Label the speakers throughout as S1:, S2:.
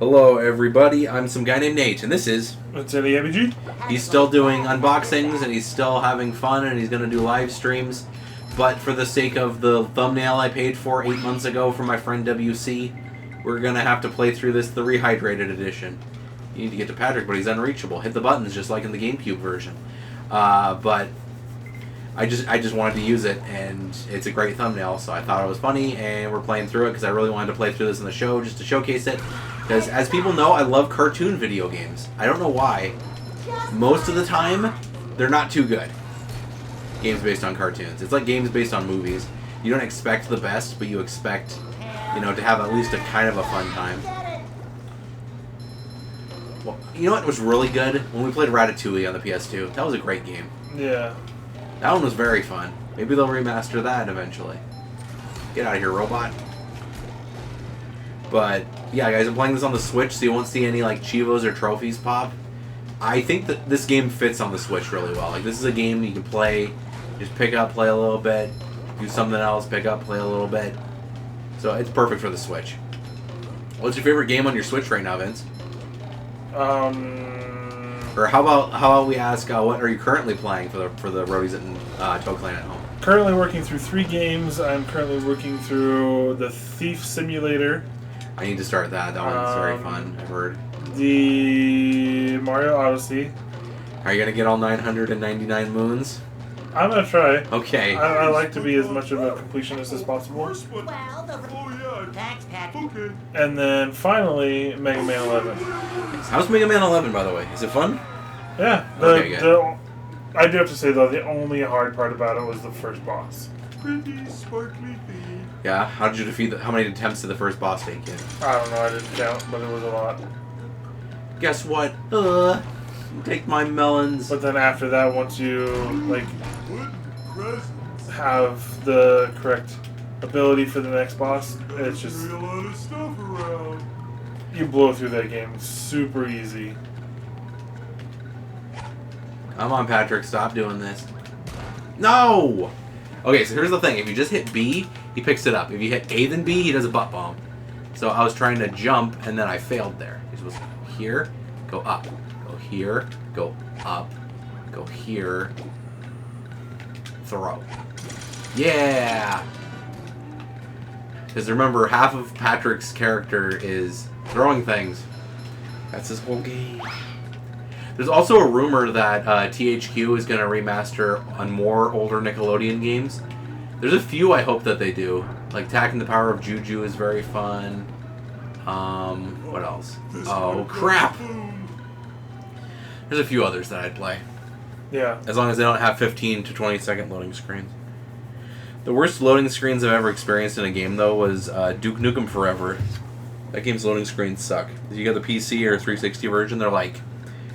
S1: Hello everybody, I'm some guy named Nate, and this is
S2: VinsanityIBG.
S1: He's still doing unboxings, and he's still having fun, and he's going to do live streams, but for the sake of the thumbnail I paid for 8 months ago from my friend WC, we're going to have to play through this, the Rehydrated edition. You need to get to Patrick, but he's unreachable. Hit the buttons just like in the GameCube version. But I just wanted to use it, and it's a great thumbnail, so I thought it was funny, and we're playing through it because I really wanted to play through this in the show just to showcase it. Because, as people know, I love cartoon video games. I don't know why. Most of the time, they're not too good. Games based on cartoons. It's like games based on movies. You don't expect the best, but you expect, you know, to have at least a kind of a fun time. Well, you know what was really good? When we played Ratatouille on the PS2. That was a great game.
S2: Yeah.
S1: That one was very fun. Maybe they'll remaster that eventually. Get out of here, robot. But, yeah, guys, I'm playing this on the Switch, so you won't see any, like, Chivos or trophies pop. I think that this game fits on the Switch really well. Like, this is a game you can play, just pick up, play a little bit, do something else, pick up, play a little bit. So, it's perfect for the Switch. What's your favorite game on your Switch right now, Vince? Or how about we ask, what are you currently playing for the roadies at Toe Clan at home?
S2: Currently working through 3 games. I'm currently working through the Thief Simulator.
S1: I need to start that. That one's very fun, I've heard.
S2: The Mario Odyssey.
S1: Are you going to get all 999 moons?
S2: I'm going to try.
S1: Okay.
S2: I like to be as much of a completionist as possible.
S3: Thanks, Patrick. Okay.
S2: And then finally, Mega Man 11.
S1: How's Mega Man 11, by the way? Is it fun?
S2: Yeah.
S1: Okay, good.
S2: I do have to say, though, the only hard part about it was the first boss.
S3: Pretty sparkly thing.
S1: Yeah? How did you defeat how many attempts did the first boss take in?
S2: I don't know, I didn't count, but it was a lot.
S1: Guess what? Take my melons.
S2: But then after that, once you, like, have the correct ability for the next boss, it's just...
S3: a lot of stuff around.
S2: You blow through that game super easy.
S1: Come on, Patrick. Stop doing this. No! Okay, so here's the thing. If you just hit B, he picks it up. If you hit A then B, he does a butt bomb. So I was trying to jump, and then I failed there. You're supposed to go here, go up. Go here, go up. Go here. Throw. Yeah! Because remember, half of Patrick's character is throwing things. That's his whole game. There's also a rumor that THQ is going to remaster on more older Nickelodeon games. There's a few I hope that they do. Like Tack and the Power of Juju is very fun. What else? Oh, crap! There's a few others that I'd play.
S2: Yeah.
S1: As long as they don't have 15 to 20 second loading screens. The worst loading screens I've ever experienced in a game, though, was Duke Nukem Forever. That game's loading screens suck. If you got the PC or 360 version, they're like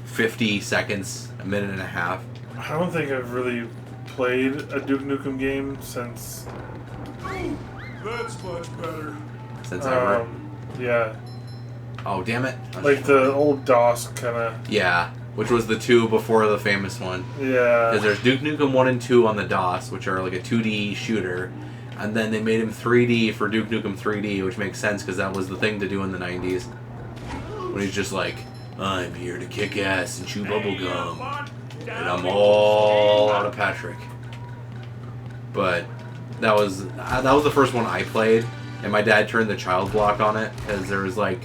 S1: 50 seconds, a minute and a half.
S2: I don't think I've really played a Duke Nukem game since...
S3: That's much better.
S1: Since ever.
S2: Yeah.
S1: Oh, damn it.
S2: Like the old DOS kind of...
S1: Yeah, which was the 2 before the famous one.
S2: Yeah.
S1: Because there's Duke Nukem 1 and 2 on the DOS, which are like a 2D shooter. And then they made him 3D for Duke Nukem 3D, which makes sense because that was the thing to do in the 90s. When he's just like, I'm here to kick ass and chew bubblegum. And I'm all out of Patrick. But that was the first one I played. And my dad turned the child block on it because there was like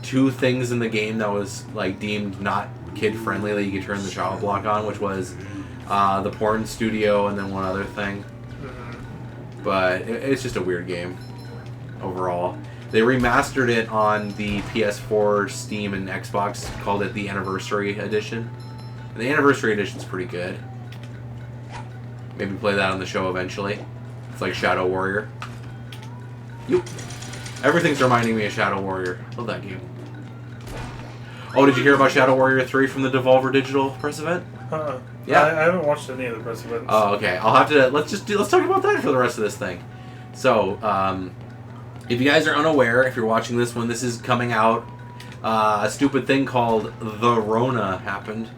S1: 2 things in the game that was like deemed not kid friendly that you could turn the child block on, which was the porn studio and then one other thing. But it's just a weird game overall. They remastered it on the PS4, Steam, and Xbox, called it the Anniversary Edition. And the Anniversary Edition's pretty good. Maybe play that on the show eventually. It's like Shadow Warrior. Yoop. Everything's reminding me of Shadow Warrior. Love that game. Oh, did you hear about Shadow Warrior 3 from the Devolver Digital press event? Yeah.
S2: I haven't watched any of the press events.
S1: Oh, okay. I'll have to... Let's talk about that for the rest of this thing. So, if you guys are unaware, if you're watching this when this is coming out, a stupid thing called the Rona happened,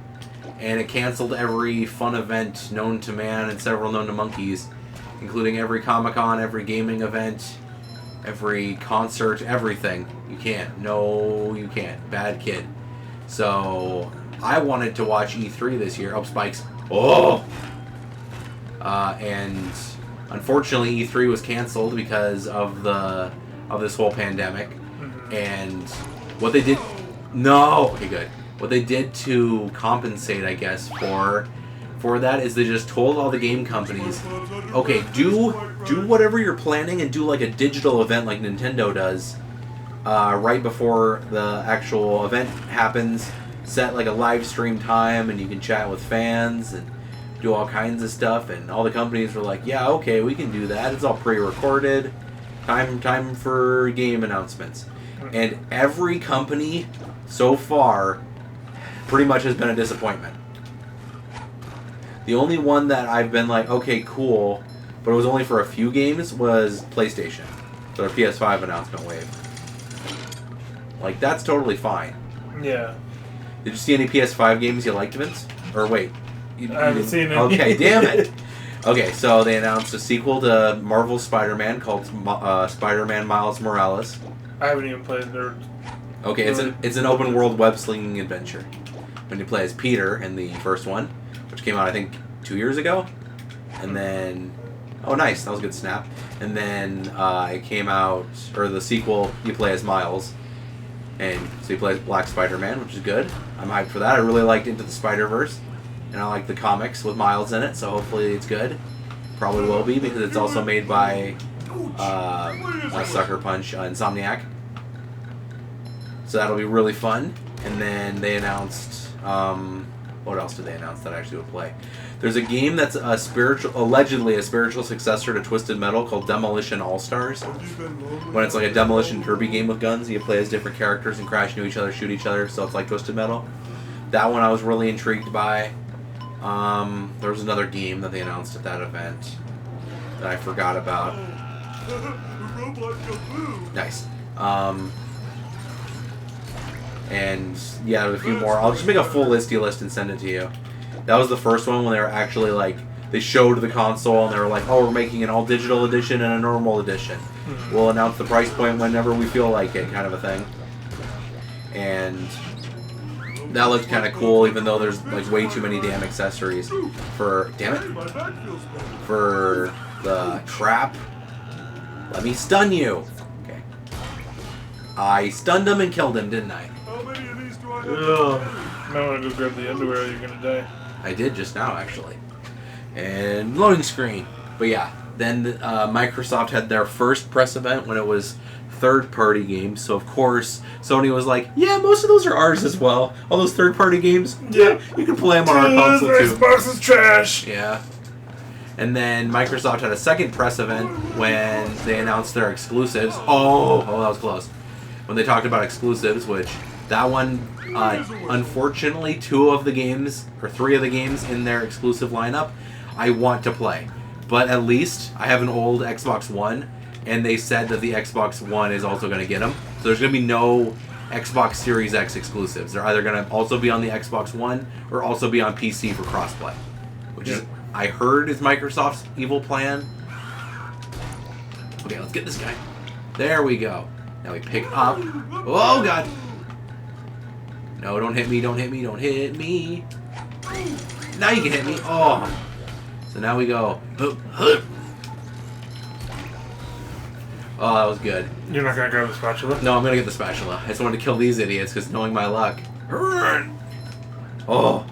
S1: and it canceled every fun event known to man and several known to monkeys, including every Comic-Con, every gaming event, every concert, everything. You can't. No, you can't. Bad kid. So I wanted to watch E3 this year. Oh, spikes. Oh! And unfortunately, E3 was canceled because of this whole pandemic. And what they did... No! Okay, good. What they did to compensate, I guess, for that is they just told all the game companies, okay, do whatever you're planning and do like a digital event like Nintendo does right before the actual event happens. Set like a live stream time and you can chat with fans and do all kinds of stuff. And all the companies were like, yeah, okay, we can do that. It's all pre-recorded. Time for game announcements. And every company so far pretty much has been a disappointment. The only one that I've been like, okay, cool, but it was only for a few games, was PlayStation. So their PS5 announcement wave. Like, that's totally fine.
S2: Yeah.
S1: Did you see any PS5 games you liked, Vince? Or wait.
S2: I haven't seen any.
S1: Okay, damn it. Okay, so they announced a sequel to Marvel's Spider-Man called Spider-Man Miles Morales.
S2: I haven't even played their...
S1: Okay, it's an open world web slinging adventure. When you play as Peter in the first one, which came out I think 2 years ago, and then nice, that was a good snap. And then it came out, or the sequel, you play as Miles, and so you play as Black Spider-Man, which is good. I'm hyped for that. I really liked Into the Spider-Verse, and I like the comics with Miles in it, so hopefully it's good. Probably will be because it's also made by Sucker Punch Insomniac. So that'll be really fun. And then they announced, what else did they announce that I actually would play? There's a game that's allegedly a spiritual successor to Twisted Metal called Demolition All-Stars. When it's like a Demolition Derby game with guns, you play as different characters and crash into each other, shoot each other, so it's like Twisted Metal. That one I was really intrigued by. There was another game that they announced at that event that I forgot about. Nice. And yeah, there's a few more. I'll just make a full listy list and send it to you. That was the first one when they were actually like, they showed the console and they were like, oh, we're making an all digital edition and a normal edition. We'll announce the price point whenever we feel like it, kind of a thing. And that looked kind of cool, even though there's like way too many damn accessories for, damn it, for the trap. Let me stun you. Okay. I stunned him and killed him, didn't I?
S2: Ugh. I want to go grab the underwear or you're going to die.
S1: I did just now, actually. And loading screen. But yeah, then Microsoft had their first press event when it was third-party games. So, of course, Sony was like, yeah, most of those are ours as well. All those third-party games, yeah, you can play them on our console, too.
S2: Xbox is trash!
S1: Yeah. And then Microsoft had a second press event when they announced their exclusives. Oh, that was close. When they talked about exclusives, which that one, unfortunately, 2 of the games, or 3 of the games in their exclusive lineup, I want to play. But at least I have an old Xbox One, and they said that the Xbox One is also going to get them. So there's going to be no Xbox Series X exclusives. They're either going to also be on the Xbox One or also be on PC for crossplay, which is, I heard, is Microsoft's evil plan. Okay, let's get this guy. There we go. Now we pick up. Oh, God. No, don't hit me, don't hit me, don't hit me. Now you can hit me. Oh. So now we go. Oh, that was good.
S2: You're not going to grab the spatula?
S1: No, I'm going to get the spatula. I just wanted to kill these idiots because knowing my luck. Oh.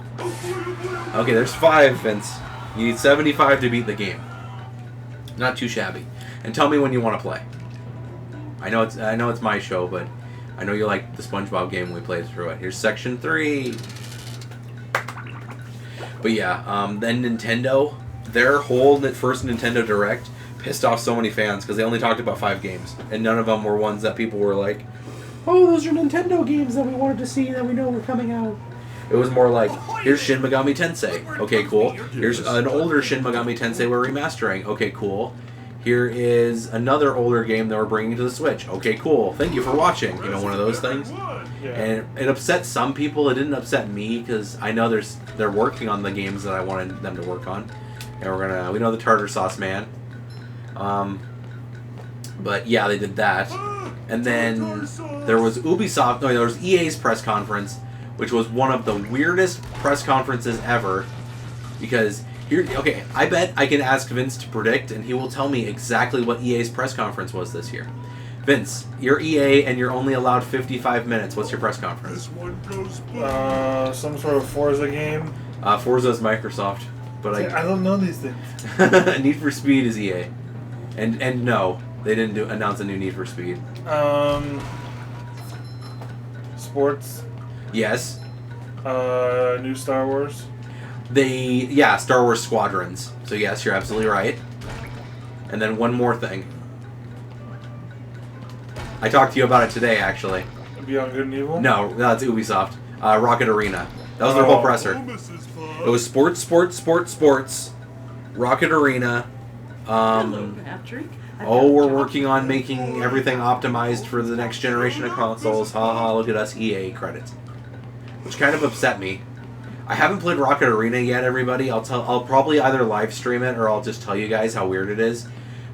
S1: Okay, there's 5, Vince. You need 75 to beat the game. Not too shabby. And tell me when you want to play. I know it's my show, but I know you like the Spongebob game when we played through it. Here's section 3. But yeah, then Nintendo, their whole first Nintendo Direct pissed off so many fans because they only talked about 5 games, and none of them were ones that people were like, oh, those are Nintendo games that we wanted to see that we know were coming out. It was more like, here's Shin Megami Tensei. Okay, cool. Here's an older Shin Megami Tensei we're remastering. Okay, cool. Here is another older game that we're bringing to the Switch. Okay, cool. Thank you for watching. You know, one of those things.
S2: Yeah.
S1: And it upset some people. It didn't upset me because I know they're working on the games that I wanted them to work on. And we know the Tartar Sauce Man. But yeah, they did that. And then there was Ubisoft. No, there was EA's press conference, which was one of the weirdest press conferences ever. Because here, okay, I bet I can ask Vince to predict, and he will tell me exactly what EA's press conference was this year. Vince, you're EA, and you're only allowed 55 minutes. What's your press conference?
S3: This one goes
S2: Some sort of Forza game.
S1: Forza's Microsoft, but
S2: I don't know these things.
S1: Need for Speed is EA, and no, they didn't announce a new Need for Speed.
S2: Sports.
S1: Yes.
S2: New Star Wars.
S1: Star Wars Squadrons. So yes, you're absolutely right. And then one more thing. I talked to you about it today, actually.
S2: Beyond Good and Evil?
S1: No, that's Ubisoft. Rocket Arena. That was their whole presser. It was sports. Rocket Arena. We're working on making everything optimized for the next generation of consoles. Haha, look at us, EA credits. Which kind of upset me. I haven't played Rocket Arena yet, everybody. I'll probably either live stream it or I'll just tell you guys how weird it is.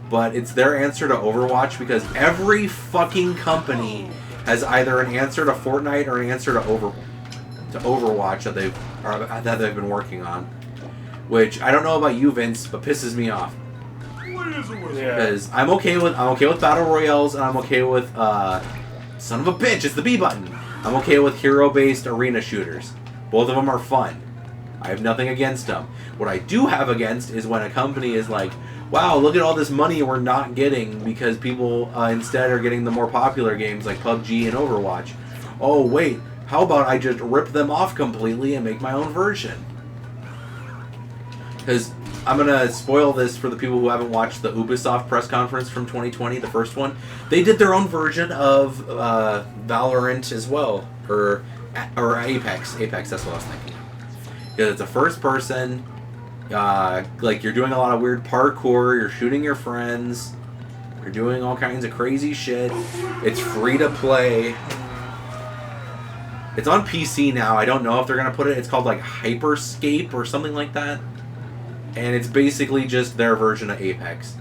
S1: But it's their answer to Overwatch because every fucking company has either an answer to Fortnite or an answer to Overwatch that they've been working on. Which I don't know about you, Vince, but pisses me off. Because I'm okay with battle royales and I'm okay with son of a bitch, it's the B button. I'm okay with hero-based arena shooters. Both of them are fun. I have nothing against them. What I do have against is when a company is like, wow, look at all this money we're not getting because people instead are getting the more popular games like PUBG and Overwatch. Oh, wait, how about I just rip them off completely and make my own version? Because I'm going to spoil this for the people who haven't watched the Ubisoft press conference from 2020, the first one. They did their own version of Valorant as well, or Apex. Apex, that's what I was thinking. Because it's a first person, like you're doing a lot of weird parkour, you're shooting your friends, you're doing all kinds of crazy shit. It's free to play. It's on PC now. I don't know if they're going to put it, it's called like Hyperscape or something like that. And it's basically just their version of Apex.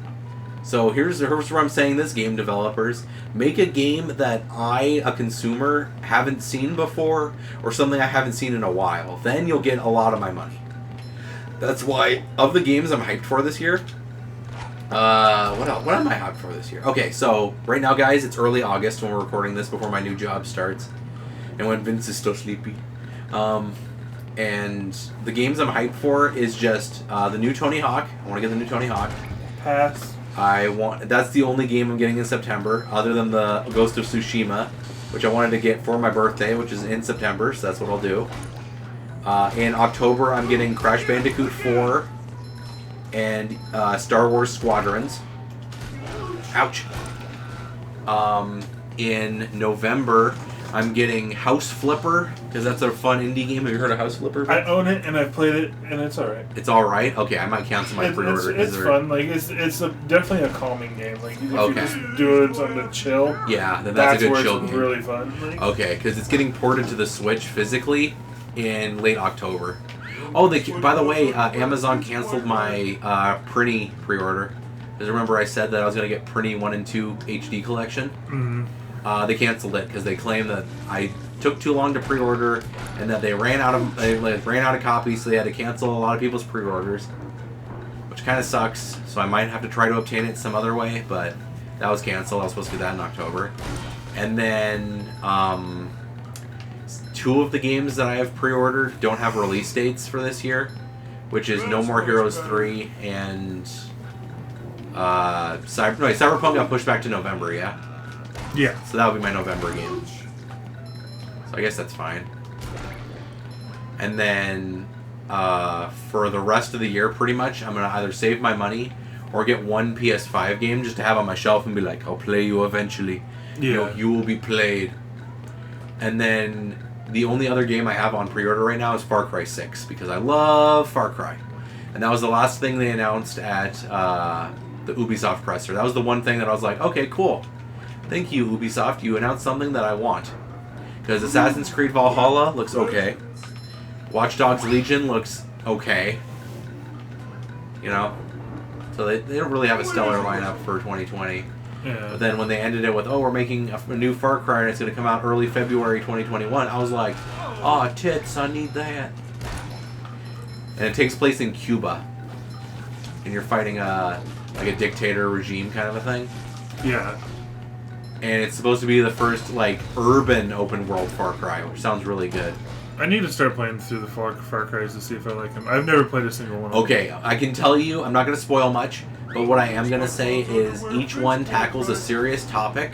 S1: So here's where I'm saying this, game developers. Make a game that I, a consumer, haven't seen before, or something I haven't seen in a while. Then you'll get a lot of my money. That's why, of the games I'm hyped for this year, what else? What am I hyped for this year? Okay, so right now, guys, it's early August when we're recording this before my new job starts. And when Vince is still sleepy. And the games I'm hyped for is just the new Tony Hawk. I want to get the new Tony Hawk.
S2: Pass.
S1: That's the only game I'm getting in September, other than the Ghost of Tsushima, which I wanted to get for my birthday, which is in September, so that's what I'll do. In October, I'm getting Crash Bandicoot 4 and Star Wars Squadrons. Ouch. In November, I'm getting House Flipper, because that's a fun indie game. Have you heard of House Flipper?
S2: I own it, and I've played it, and it's alright.
S1: It's alright? Okay, I might cancel my pre-order.
S2: It's fun. Like, it's definitely a calming game. Like, if you're just doing something to chill,
S1: yeah, then that's a good chill game.
S2: It's really fun. Like,
S1: okay, because it's getting ported to the Switch physically in late October. Oh, by the way, Amazon canceled my Prinny pre-order. Because remember I said that I was going to get Prinny 1 and 2 HD collection? Mm-hmm. They canceled it because they claimed that I took too long to pre-order and that they ran out of copies, so they had to cancel a lot of people's pre-orders, which kind of sucks. So I might have to try to obtain it some other way, but that was canceled. I was supposed to do that in October. And then 2 of the games that I have pre-ordered don't have release dates for this year, which is No More Heroes 3 and Cyberpunk got pushed back to November, yeah?
S2: Yeah.
S1: So that would be my November game. So I guess that's fine. And then for the rest of the year, pretty much, I'm going to either save my money or get one PS5 game just to have on my shelf and be like, I'll play you eventually.
S2: Yeah.
S1: You will be played. And then the only other game I have on pre-order right now is Far Cry 6 because I love Far Cry. And that was the last thing they announced at the Ubisoft presser. That was the one thing that I was like, okay, cool. Thank you, Ubisoft. You announced something that I want. Because Assassin's Creed Valhalla looks okay. Watch Dogs Legion looks okay. You know? So they don't really have a stellar lineup for 2020.
S2: Yeah.
S1: But then when they ended it with, oh, we're making a new Far Cry and it's going to come out early February 2021, I was like, oh, tits, I need that. And it takes place in Cuba. And you're fighting like a dictator regime kind of a thing.
S2: Yeah.
S1: And it's supposed to be the first, like, urban open world Far Cry, which sounds really good.
S2: I need to start playing through the Far Cry's to see if I like them. I've never played a single one of them.
S1: Okay, I can tell you, I'm not going to spoil much, but what I am going to say is each one tackles a serious topic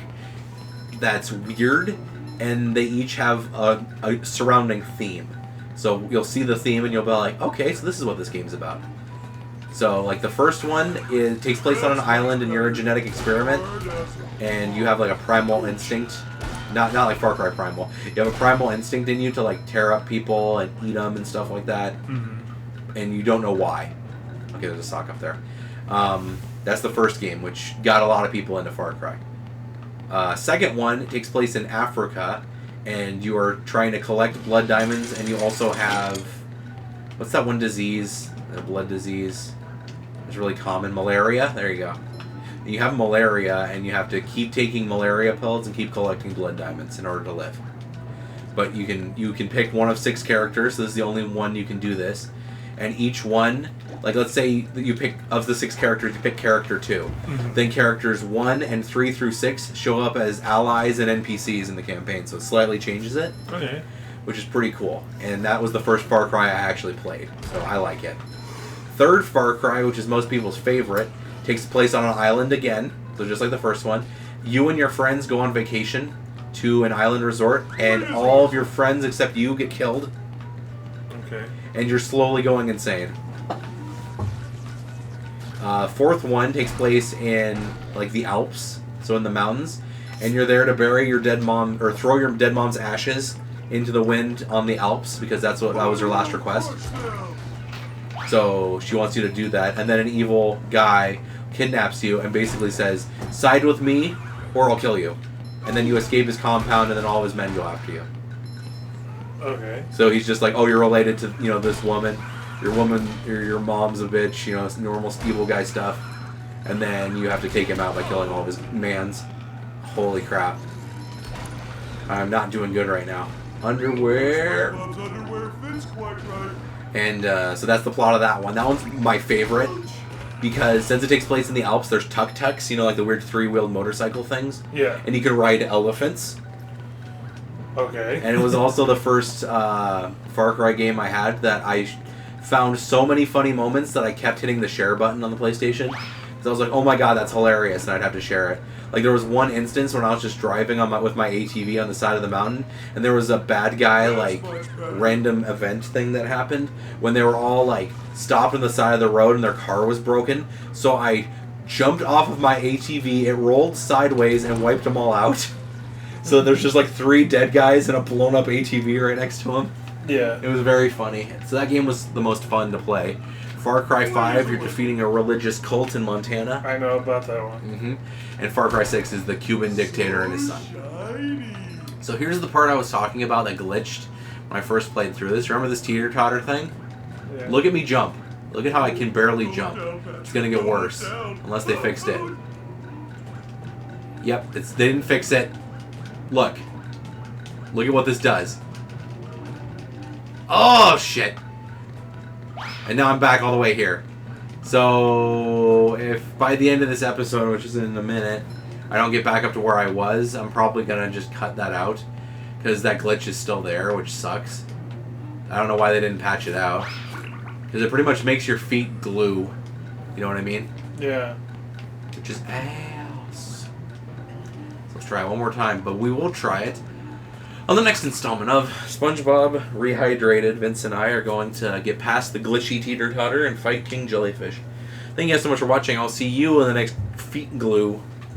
S1: that's weird, and they each have a surrounding theme. So you'll see the theme and you'll be like, okay, so this is what this game's about. So, like, the first one takes place on an island and you're a genetic experiment, and you have, like, a primal instinct. Not like Far Cry Primal. You have a primal instinct in you to, like, tear up people and eat them and stuff like that.
S2: Mm-hmm.
S1: And you don't know why. Okay, there's a sock up there. That's the first game, which got a lot of people into Far Cry. Second one takes place in Africa, and you are trying to collect blood diamonds, and you also have... What's that one disease? A blood disease. It's really common. Malaria? There you go. You have malaria, and you have to keep taking malaria pills and keep collecting blood diamonds in order to live. But you can pick one of 6 characters. So this is the only one you can do this. And each one, like, let's say that you pick, of the 6 characters, you pick character 2.
S2: Mm-hmm.
S1: Then characters 1 and 3 through 6 show up as allies and NPCs in the campaign. So it slightly changes it.
S2: Okay.
S1: Which is pretty cool. And that was the first Far Cry I actually played. So I like it. Third Far Cry, which is most people's favorite, takes place on an island again, so just like the first one. You and your friends go on vacation to an island resort, and all of your friends except you get killed.
S2: Okay.
S1: And you're slowly going insane. Fourth one takes place in, like, the Alps, so in the mountains, and you're there to bury your dead mom, or throw your dead mom's ashes into the wind on the Alps, because that was her last request. So she wants you to do that, and then an evil guy kidnaps you and basically says, side with me or I'll kill you. And then you escape his compound, and then all of his men go after you.
S2: Okay.
S1: So he's just like, oh, you're related to, you know, this woman. Your mom's a bitch, you know, it's normal evil guy stuff. And then you have to take him out by killing all of his mans. Holy crap. I'm not doing good right now. Underwear.
S3: Bob's underwear fits quite right.
S1: And so that's the plot of that one. That one's my favorite because since it takes place in the Alps, there's tuk-tuks, you know, like the weird 3-wheeled motorcycle things.
S2: Yeah.
S1: And you can ride elephants.
S2: Okay.
S1: And it was also the first Far Cry game I had that I found so many funny moments that I kept hitting the share button on the PlayStation. Because I was like, oh my god, that's hilarious, and I'd have to share it. Like, there was one instance when I was just driving with my ATV on the side of the mountain, and there was a bad guy, like, random event thing that happened when they were all, like, stopped on the side of the road and their car was broken. So I jumped off of my ATV, it rolled sideways and wiped them all out. So there's just, like, 3 dead guys and a blown-up ATV right next to them.
S2: Yeah.
S1: It was very funny. So that game was the most fun to play. Far Cry 5, you're defeating a religious cult in Montana.
S2: I know about that one.
S1: Mm-hmm. And Far Cry 6 is the Cuban dictator and his son.
S3: Shiny.
S1: So here's the part I was talking about that glitched when I first played through this. Remember this teeter-totter thing?
S2: Yeah.
S1: Look at me jump. Look at how I can barely jump. It's gonna get worse. Unless they fixed it. Yep, they didn't fix it. Look. Look at what this does. Oh, shit. And now I'm back all the way here. So, if by the end of this episode, which is in a minute, I don't get back up to where I was, I'm probably going to just cut that out. Because that glitch is still there, which sucks. I don't know why they didn't patch it out. Because it pretty much makes your feet glue. You know what I mean?
S2: Yeah.
S1: Which is ass. So let's try it one more time, but we will try it. On the next installment of SpongeBob Rehydrated, Vince and I are going to get past the glitchy teeter-totter and fight King Jellyfish. Thank you guys so much for watching. I'll see you in the next feet glue